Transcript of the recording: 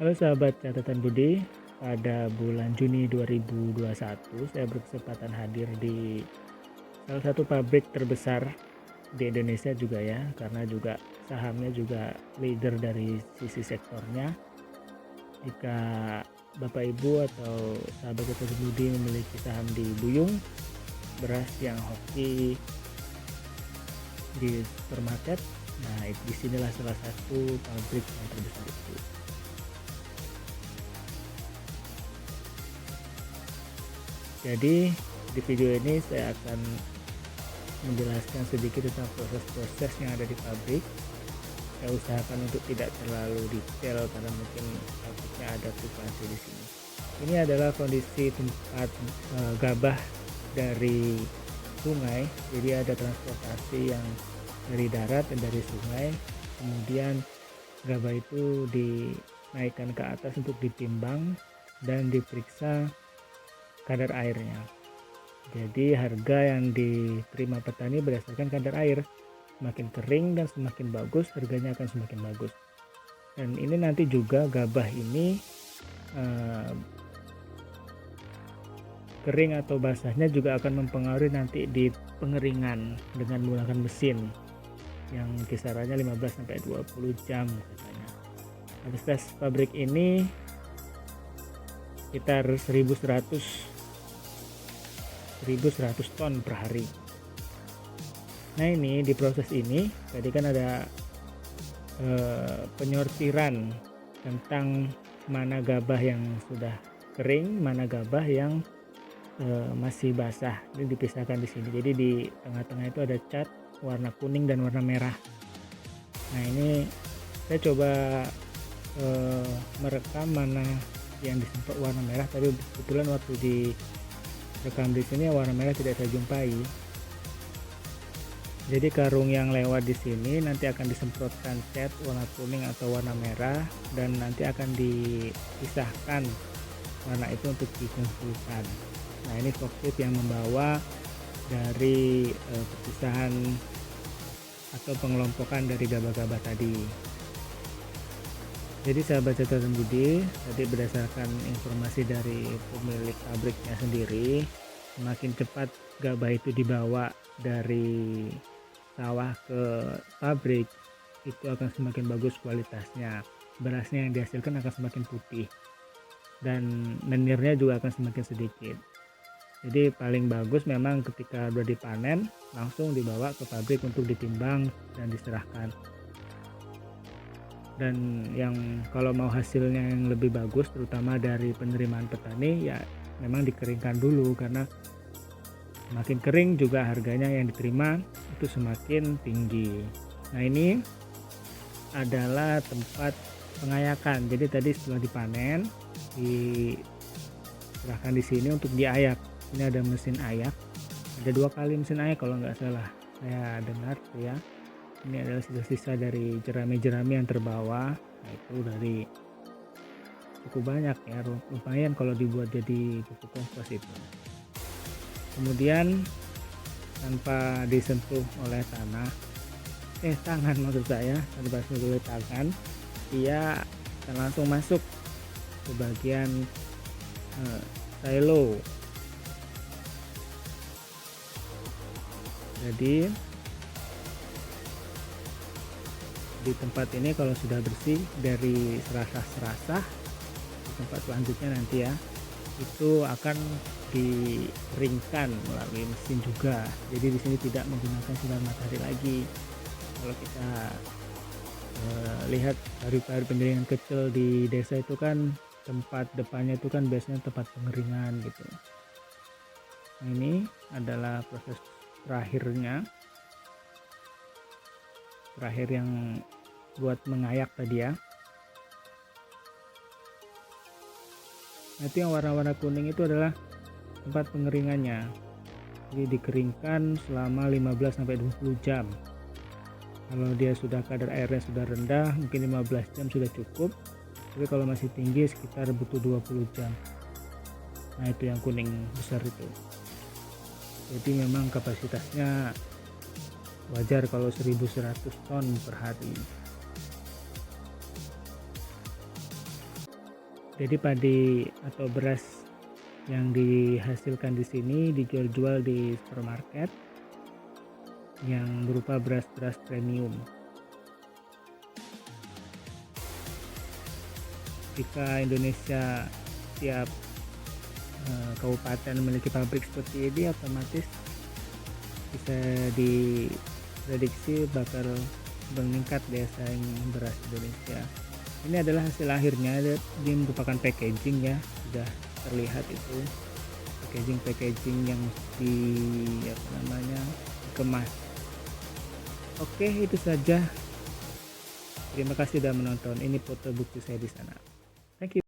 Halo sahabat catatan Budi, pada bulan Juni 2021 saya berkesempatan hadir di salah satu pabrik terbesar di Indonesia juga ya, karena juga sahamnya juga leader dari sisi sektornya. Jika Bapak Ibu atau sahabat catatan Budi memiliki saham di Buyung, beras yang hoki di supermarket, nah disinilah salah satu pabrik yang terbesar itu. Jadi di video ini saya akan menjelaskan sedikit tentang proses-proses yang ada di pabrik. Saya usahakan untuk tidak terlalu detail karena mungkin takutnya ada fluktuasi di sini. Ini adalah kondisi tempat gabah dari sungai. Jadi ada transportasi yang dari darat dan dari sungai. Kemudian gabah itu dinaikkan ke atas untuk ditimbang dan diperiksa kadar airnya. Jadi harga yang diterima petani berdasarkan kadar air. Semakin kering dan semakin bagus, harganya akan semakin bagus. Dan ini nanti juga gabah ini kering atau basahnya juga akan mempengaruhi nanti di pengeringan dengan menggunakan mesin yang kisarannya 15-20 jam katanya. Kapasitas pabrik ini sekitar 1100 ton per hari. Nah ini di proses ini tadi kan ada penyortiran tentang mana gabah yang sudah kering, mana gabah yang masih basah. Ini dipisahkan di sini. Jadi di tengah-tengah itu ada cat warna kuning dan warna merah. Nah ini saya coba merekam mana yang disemprot warna merah, tapi kebetulan waktu di rekam di sini warna merah tidak saya jumpai. Jadi karung yang lewat di sini nanti akan disemprotkan cat warna kuning atau warna merah dan nanti akan dipisahkan warna itu untuk dikumpulkan. Nah ini kokpit yang membawa dari perpisahan atau pengelompokan dari gabah-gabah tadi. Jadi sahabat catatan Budi, tadi berdasarkan informasi dari pemilik pabriknya sendiri, semakin cepat gabah itu dibawa dari sawah ke pabrik, itu akan semakin bagus kualitasnya. Berasnya yang dihasilkan akan semakin putih dan lendirnya juga akan semakin sedikit. Jadi paling bagus memang ketika sudah dipanen langsung dibawa ke pabrik untuk ditimbang dan diserahkan. Dan yang kalau mau hasilnya yang lebih bagus terutama dari penerimaan petani ya memang dikeringkan dulu, karena semakin kering juga harganya yang diterima itu semakin tinggi. Nah ini adalah tempat pengayakan. Jadi tadi setelah dipanen diserahkan di sini untuk diayak. Ini ada mesin ayak, ada 2 kali mesin ayak kalau nggak salah saya dengar ya. Ini adalah sisa-sisa dari jerami-jerami yang terbawa. Nah itu dari cukup banyak ya, lumayan kalau dibuat jadi pupuk kompos itu. Kemudian tanpa disentuh oleh tangan maksud saya, tanpa disentuh oleh tangan, ia akan langsung masuk ke bagian silo. Jadi di tempat ini kalau sudah bersih dari serasah-serasah, di tempat selanjutnya nanti ya itu akan dikeringkan melalui mesin juga. Jadi di sini tidak menggunakan sinar matahari lagi. Kalau kita lihat pabrik-pabrik pengeringan kecil di desa itu kan tempat depannya itu kan biasanya tempat pengeringan gitu. Nah, ini adalah proses terakhir yang buat mengayak tadi ya. Nanti yang warna-warna kuning itu adalah tempat pengeringannya. Jadi dikeringkan selama 15-20 jam. Kalau dia sudah kadar airnya sudah rendah, mungkin 15 jam sudah cukup. Tapi kalau masih tinggi sekitar butuh 20 jam. Nah itu yang kuning besar itu. Jadi memang kapasitasnya wajar kalau 1100 ton per hari. Jadi padi atau beras yang dihasilkan di sini dijual-jual di supermarket yang berupa beras-beras premium. Jika Indonesia tiap kabupaten memiliki pabrik seperti ini, otomatis bisa diprediksi bakal meningkat daya saing beras Indonesia. Ini adalah hasil akhirnya, dia merupakan packaging ya, sudah terlihat itu packaging yang dikemas. Oke, itu saja. Terima kasih sudah menonton. Ini foto bukti saya di sana. Thank you.